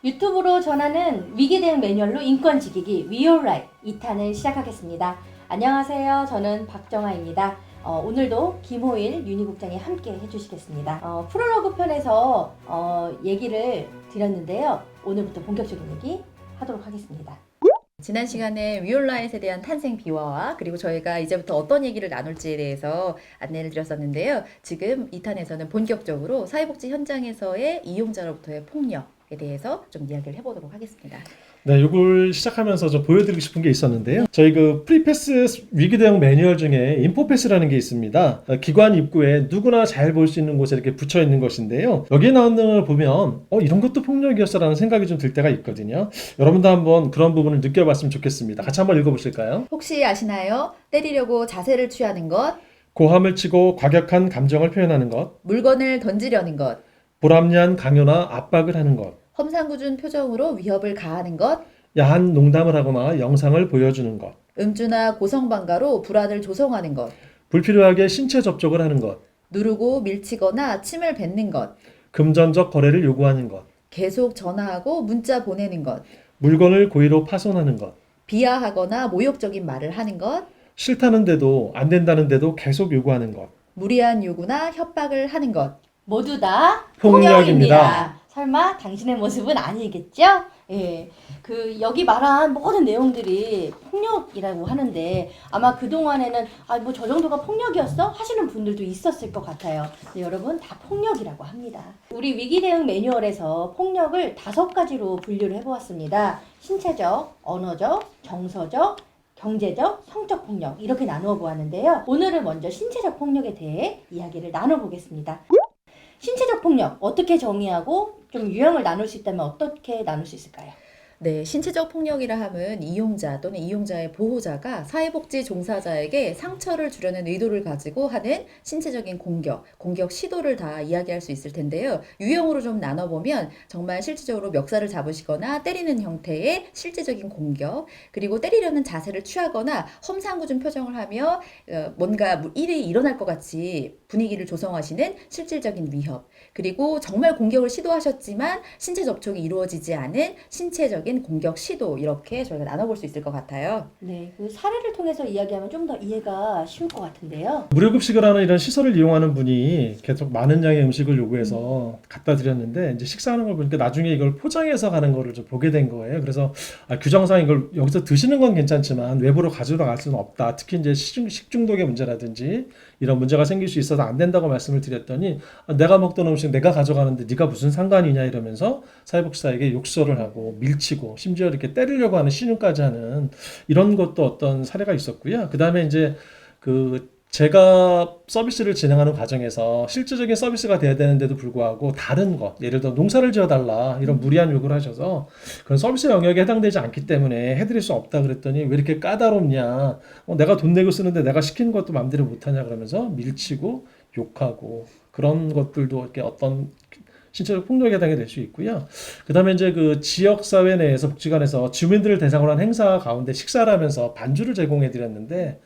유튜브로 전하는 위기 대응 매뉴얼로 인권 지키기 위올라이 2탄을 시작하겠습니다. 안녕하세요. 저는 박정아입니다. 오늘도 김호일 윤희국장이 함께 해주시겠습니다. 프롤로그 편에서 얘기를 드렸는데요. 오늘부터 본격적인 얘기 하도록 하겠습니다. 지난 시간에 위올라잇에 대한 탄생 비화와 그리고 저희가 이제부터 어떤 얘기를 나눌지에 대해서 안내를 드렸었는데요. 지금 2탄에서는 본격적으로 사회복지 현장에서의 이용자로부터의 폭력에 대해서 좀 이야기를 해보도록 하겠습니다. 네, 이걸 시작하면서 좀 보여드리고 싶은 게 있었는데요. 저희 그 프리패스 위기 대응 매뉴얼 중에 인포패스라는 게 있습니다. 기관 입구에 누구나 잘 볼 수 있는 곳에 이렇게 붙여 있는 것인데요. 여기에 나오는 걸 보면 이런 것도 폭력이었어라는 생각이 좀 들 때가 있거든요. 여러분도 한번 그런 부분을 느껴봤으면 좋겠습니다. 같이 한번 읽어보실까요? 혹시 아시나요? 때리려고 자세를 취하는 것, 고함을 치고 과격한 감정을 표현하는 것, 물건을 던지려는 것, 불합리한 강요나 압박을 하는 것, 험상궂은 표정으로 위협을 가하는 것, 야한 농담을 하거나 영상을 보여주는 것, 음주나 고성방가로 불안을 조성하는 것, 불필요하게 신체 접촉을 하는 것, 누르고 밀치거나 침을 뱉는 것, 금전적 거래를 요구하는 것, 계속 전화하고 문자 보내는 것, 물건을 고의로 파손하는 것, 비하하거나 모욕적인 말을 하는 것, 싫다는데도 안 된다는데도 계속 요구하는 것. 무리한 요구나 협박을 하는 것. 모두 다 폭력입니다. 폭력입니다. 설마 당신의 모습은 아니겠죠? 예. 여기 말한 모든 내용들이 폭력이라고 하는데 아마 그동안에는 뭐 저 정도가 폭력이었어? 하시는 분들도 있었을 것 같아요. 근데 여러분 다 폭력이라고 합니다. 우리 위기 대응 매뉴얼에서 폭력을 5가지로 분류를 해보았습니다. 신체적, 언어적, 정서적, 경제적, 성적 폭력 이렇게 나누어 보았는데요. 오늘은 먼저 신체적 폭력에 대해 이야기를 나눠보겠습니다. 신체적 폭력 어떻게 정의하고 좀 유형을 나눌 수 있다면 어떻게 나눌 수 있을까요? 네, 신체적 폭력이라 함은 이용자 또는 이용자의 보호자가 사회복지 종사자에게 상처를 주려는 의도를 가지고 하는 신체적인 공격 시도를 다 이야기할 수 있을 텐데요. 유형으로 좀 나눠보면 정말 실질적으로 멱살을 잡으시거나 때리는 형태의 실제적인 공격, 그리고 때리려는 자세를 취하거나 험상궂은 표정을 하며 뭔가 일이 일어날 것 같이 분위기를 조성하시는 실질적인 위협, 그리고 정말 공격을 시도하셨지만 신체 접촉이 이루어지지 않은 신체적인 공격 시도, 이렇게 저희가 나눠볼 수 있을 것 같아요. 네, 그 사례를 통해서 이야기하면 좀 더 이해가 쉬울 것 같은데요. 무료급식을 하는 이런 시설을 이용하는 분이 계속 많은 양의 음식을 요구해서 갖다 드렸는데 이제 식사하는 걸 보니까 나중에 이걸 포장해서 가는 거를 좀 보게 된 거예요. 그래서 규정상 이걸 여기서 드시는 건 괜찮지만 외부로 가져갈 수는 없다. 특히 이제 식중독의 문제라든지 이런 문제가 생길 수 있어서 안 된다고 말씀을 드렸더니 내가 먹던 음식 내가 가져가는데 네가 무슨 상관이냐 이러면서 사회복지사에게 욕설을 하고 밀치고 심지어 이렇게 때리려고 하는 신용까지 하는 이런 것도 어떤 사례가 있었고요. 그 다음에 이제 제가 서비스를 진행하는 과정에서 실질적인 서비스가 돼야 되는데도 불구하고 다른 것, 예를 들어 농사를 지어달라 이런 무리한 요구를 하셔서 그런 서비스 영역에 해당되지 않기 때문에 해드릴 수 없다 그랬더니 왜 이렇게 까다롭냐, 내가 돈 내고 쓰는데 내가 시키는 것도 마음대로 못하냐 그러면서 밀치고 욕하고 그런 것들도 이렇게 어떤 신체적 폭력에 해당이 될 수 있고요. 그 다음에 이제 지역사회 내에서 복지관에서 주민들을 대상으로 한 행사 가운데 식사를 하면서 반주를 제공해 드렸는데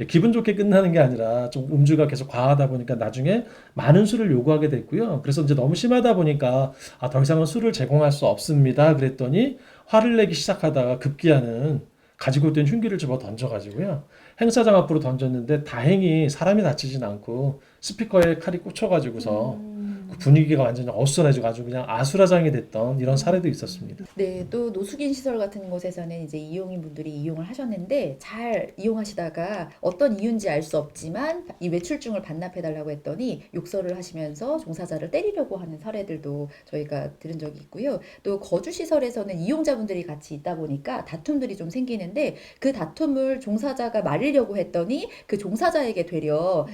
기분 좋게 끝나는 게 아니라 좀 음주가 계속 과하다 보니까 나중에 많은 술을 요구하게 됐고요. 그래서 이제 너무 심하다 보니까 더 이상은 술을 제공할 수 없습니다. 그랬더니 화를 내기 시작하다가 급기야는 가지고 있던 흉기를 집어 던져가지고요. 행사장 앞으로 던졌는데 다행히 사람이 다치진 않고 스피커에 칼이 꽂혀가지고서 그 분위기가 완전히 어수선해지고 아주 그냥 아수라장이 됐던 이런 사례도 있었습니다. 네, 또 노숙인 시설 같은 곳에서는 이제 이용인 분들이 이용을 하셨는데 잘 이용하시다가 어떤 이유인지 알 수 없지만 이 외출증을 반납해달라고 했더니 욕설을 하시면서 종사자를 때리려고 하는 사례들도 저희가 들은 적이 있고요. 또 거주 시설에서는 이용자분들이 같이 있다 보니까 다툼들이 좀 생기는데 그 다툼을 종사자가 말리려고 했더니 그 종사자에게 되려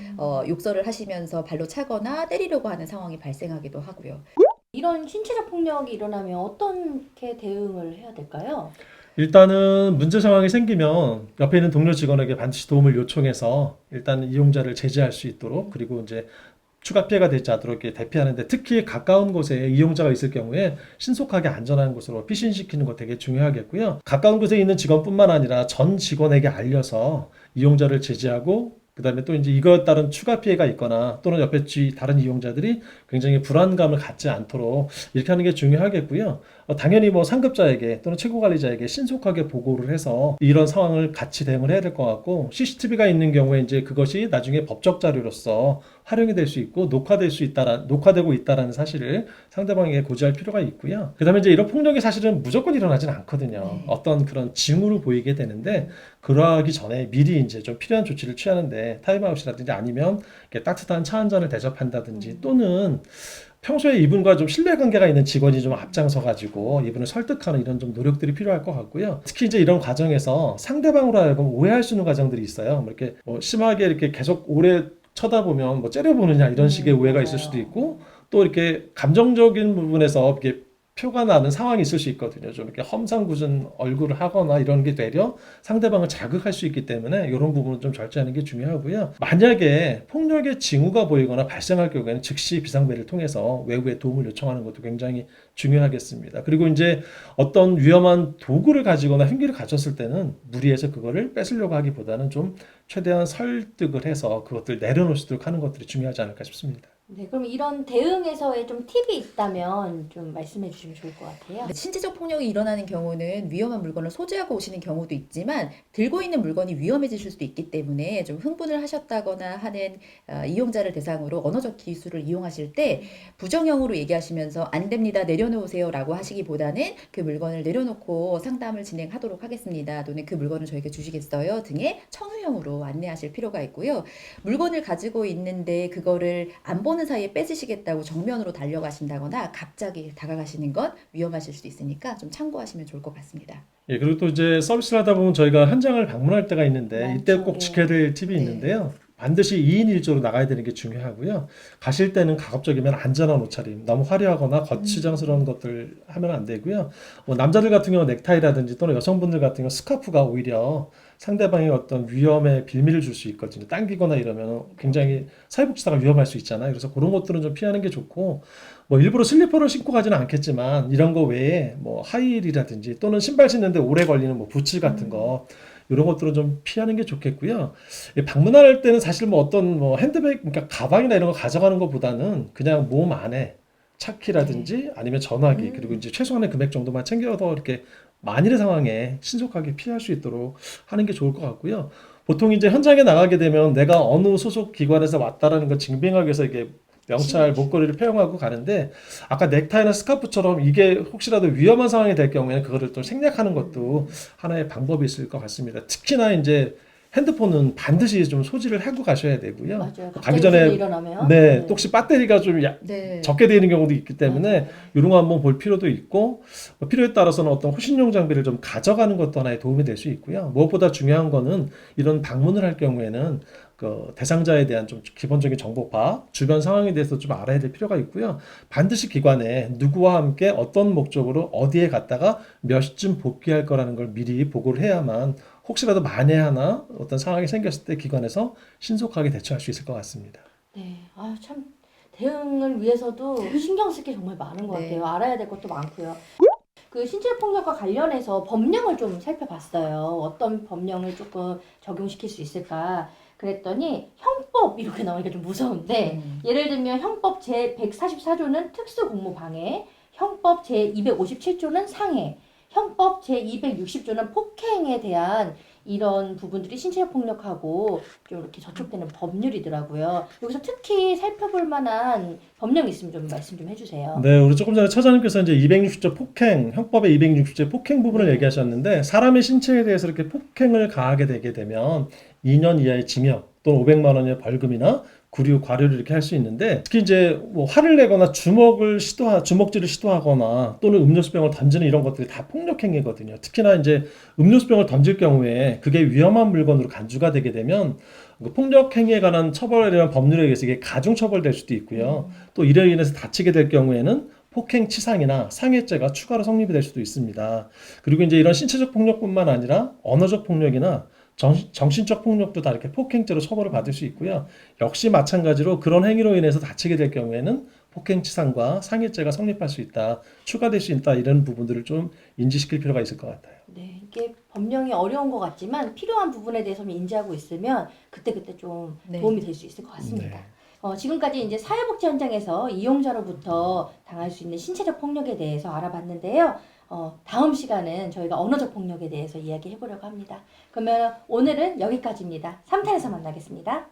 욕설을 하시면서 발로 차거나 때리려고 하는 상황이 발생하기도 하고요. 이런 신체적 폭력이 일어나면 어떻게 대응을 해야 될까요? 일단은 문제 상황이 생기면 옆에 있는 동료 직원에게 반드시 도움을 요청해서 일단 이용자를 제지할 수 있도록, 그리고 이제 추가 피해가 되지 않도록 이렇게 대피하는데, 특히 가까운 곳에 이용자가 있을 경우에 신속하게 안전한 곳으로 피신시키는 거 되게 중요하겠고요. 가까운 곳에 있는 직원뿐만 아니라 전 직원에게 알려서 이용자를 제지하고 그다음에 또 이제 이거에 따른 추가 피해가 있거나 또는 옆에 다른 이용자들이 굉장히 불안감을 갖지 않도록 이렇게 하는 게 중요하겠고요. 당연히 뭐 상급자에게 또는 최고 관리자에게 신속하게 보고를 해서 이런 상황을 같이 대응을 해야 될 것 같고, CCTV가 있는 경우에 이제 그것이 나중에 법적 자료로서 활용이 될 수 있고 녹화되고 있다라는 사실을 상대방에게 고지할 필요가 있고요. 그다음에 이제 이런 폭력이 사실은 무조건 일어나진 않거든요. 네. 어떤 그런 징후를 보이게 되는데, 그러하기 전에 미리 이제 좀 필요한 조치를 취하는데 타임아웃이라든지 아니면 이렇게 따뜻한 차 한 잔을 대접한다든지, 또는 평소에 이분과 좀 신뢰관계가 있는 직원이 좀 앞장서 가지고 이분을 설득하는 이런 좀 노력들이 필요할 것 같고요. 특히 이제 이런 과정에서 상대방으로 하여금 오해할 수 있는 과정들이 있어요. 뭐 이렇게 뭐 심하게 이렇게 계속 오래 쳐다보면 뭐 째려보느냐 이런 식의 오해가 있을 수도 있고, 또 이렇게 감정적인 부분에서 이렇게 표가 나는 상황이 있을 수 있거든요. 좀 이렇게 험상궂은 얼굴을 하거나 이런 게 되려 상대방을 자극할 수 있기 때문에 이런 부분은 좀 절제하는 게 중요하고요. 만약에 폭력의 징후가 보이거나 발생할 경우에는 즉시 비상벨을 통해서 외부의 도움을 요청하는 것도 굉장히 중요하겠습니다. 그리고 이제 어떤 위험한 도구를 가지거나 흉기를 가졌을 때는 무리해서 그거를 뺏으려고 하기보다는 좀 최대한 설득을 해서 그것들 내려놓을 수 있도록 하는 것들이 중요하지 않을까 싶습니다. 네, 그럼 이런 대응에서의 좀 팁이 있다면 좀 말씀해 주시면 좋을 것 같아요. 신체적 폭력이 일어나는 경우는 위험한 물건을 소지하고 오시는 경우도 있지만 들고 있는 물건이 위험해지실 수도 있기 때문에 좀 흥분을 하셨다거나 하는 이용자를 대상으로 언어적 기술을 이용하실 때 부정형으로 얘기하시면서 안 됩니다, 내려놓으세요 라고 하시기보다는 그 물건을 내려놓고 상담을 진행하도록 하겠습니다, 또는 그 물건을 저에게 주시겠어요 등의 청유형으로 안내하실 필요가 있고요. 물건을 가지고 있는데 그거를 안 보는 사이에 뺏으시겠다고 정면으로 달려가신다거나 갑자기 다가가시는 건 위험하실 수 있으니까 좀 참고하시면 좋을 것 같습니다. 예, 그리고 또 이제 서비스를 하다 보면 저희가 현장을 방문할 때가 있는데, 많죠. 이때 꼭 지켜야 될 팁이 네. 있는데요. 반드시 2인 1조로 나가야 되는 게 중요하고요. 가실 때는 가급적이면 안전한 옷차림, 너무 화려하거나 거치장스러운 것들 하면 안 되고요. 뭐 남자들 같은 경우는 넥타이라든지 또는 여성분들 같은 경우 스카프가 오히려 상대방의 어떤 위험에 빌미를 줄 수 있거든요. 당기거나 이러면 굉장히 사회복지사가 위험할 수 있잖아요. 그래서 그런 것들은 좀 피하는 게 좋고, 뭐 일부러 슬리퍼를 신고 가지는 않겠지만 이런 거 외에 뭐 하이힐이라든지 또는 신발 신는데 오래 걸리는 뭐 부츠 같은 거, 이런 것들은 좀 피하는 게 좋겠고요. 방문할 때는 사실 뭐 어떤 뭐 핸드백, 그러니까 가방이나 이런 거 가져가는 것보다는 그냥 몸 안에 차키라든지 아니면 전화기, 그리고 이제 최소한의 금액 정도만 챙겨서 이렇게 만일의 상황에 신속하게 피할 수 있도록 하는 게 좋을 것 같고요. 보통 이제 현장에 나가게 되면 내가 어느 소속 기관에서 왔다라는 걸 증명하기 위해서 이게 명찰, 목걸이를 폐용하고 가는데, 아까 넥타이나 스카프처럼 이게 혹시라도 위험한 상황이 될 경우에는 그거를 또 생략하는 것도 하나의 방법이 있을 것 같습니다. 특히나 이제 핸드폰은 반드시 좀 소지를 하고 가셔야 되고요. 맞아요. 가기 갑자기 전에 무슨 일이 일어나면 네, 또 혹시 배터리가 좀 네. 적게 되는 경우도 있기 때문에 맞아요. 이런 거 한번 볼 필요도 있고, 필요에 따라서는 어떤 호신용 장비를 좀 가져가는 것도 하나의 도움이 될 수 있고요. 무엇보다 중요한 거는 이런 방문을 할 경우에는 그 대상자에 대한 좀 기본적인 정보 파악, 주변 상황에 대해서 좀 알아야 될 필요가 있고요. 반드시 기관에 누구와 함께 어떤 목적으로 어디에 갔다가 몇 시쯤 복귀할 거라는 걸 미리 보고를 해야만 혹시라도 만에 하나 어떤 상황이 생겼을 때 기관에서 신속하게 대처할 수 있을 것 같습니다. 네, 아유 참 대응을 위해서도 신경 쓸 게 정말 많은 것 네. 같아요. 알아야 될 것도 많고요. 그 신체 폭력과 관련해서 법령을 좀 살펴봤어요. 어떤 법령을 조금 적용시킬 수 있을까? 그랬더니 형법 이렇게 나오니까 좀 무서운데, 예를 들면 형법 제 144조는 특수공무방해, 형법 제 257조는 상해, 형법 제 260조는 폭행에 대한 이런 부분들이 신체적 폭력하고 좀 이렇게 저촉되는 법률이더라고요. 여기서 특히 살펴볼 만한 법령이 있으면 좀 말씀 좀 해주세요. 네, 우리 조금 전에 처자님께서 이제 260조 폭행, 형법의 260조의 폭행 부분을 얘기하셨는데, 사람의 신체에 대해서 이렇게 폭행을 가하게 되게 되면 2년 이하의 징역 또는 500만 원의 벌금이나 구류, 과료를 이렇게 할 수 있는데, 특히 이제 뭐 화를 내거나 주먹질을 시도하거나 또는 음료수병을 던지는 이런 것들이 다 폭력 행위거든요. 특히나 이제 음료수병을 던질 경우에 그게 위험한 물건으로 간주가 되게 되면 그 폭력 행위에 관한 처벌에 대한 법률에 의해서 이게 가중 처벌될 수도 있고요. 또 이로 인해서 다치게 될 경우에는 폭행치상이나 상해죄가 추가로 성립이 될 수도 있습니다. 그리고 이제 이런 신체적 폭력뿐만 아니라 언어적 폭력이나 정신적 폭력도 다 이렇게 폭행죄로 처벌을 받을 수 있고요. 역시 마찬가지로 그런 행위로 인해서 다치게 될 경우에는 폭행치상과 상해죄가 성립할 수 있다, 추가될 수 있다 이런 부분들을 좀 인지시킬 필요가 있을 것 같아요. 네, 이게 법령이 어려운 것 같지만 필요한 부분에 대해서 인지하고 있으면 그때그때 좀 네. 도움이 될 수 있을 것 같습니다. 네. 지금까지 이제 사회복지 현장에서 이용자로부터 당할 수 있는 신체적 폭력에 대해서 알아봤는데요. 다음 시간은 저희가 언어적 폭력에 대해서 이야기해 보려고 합니다. 그러면 오늘은 여기까지입니다. 3탄에서 만나겠습니다.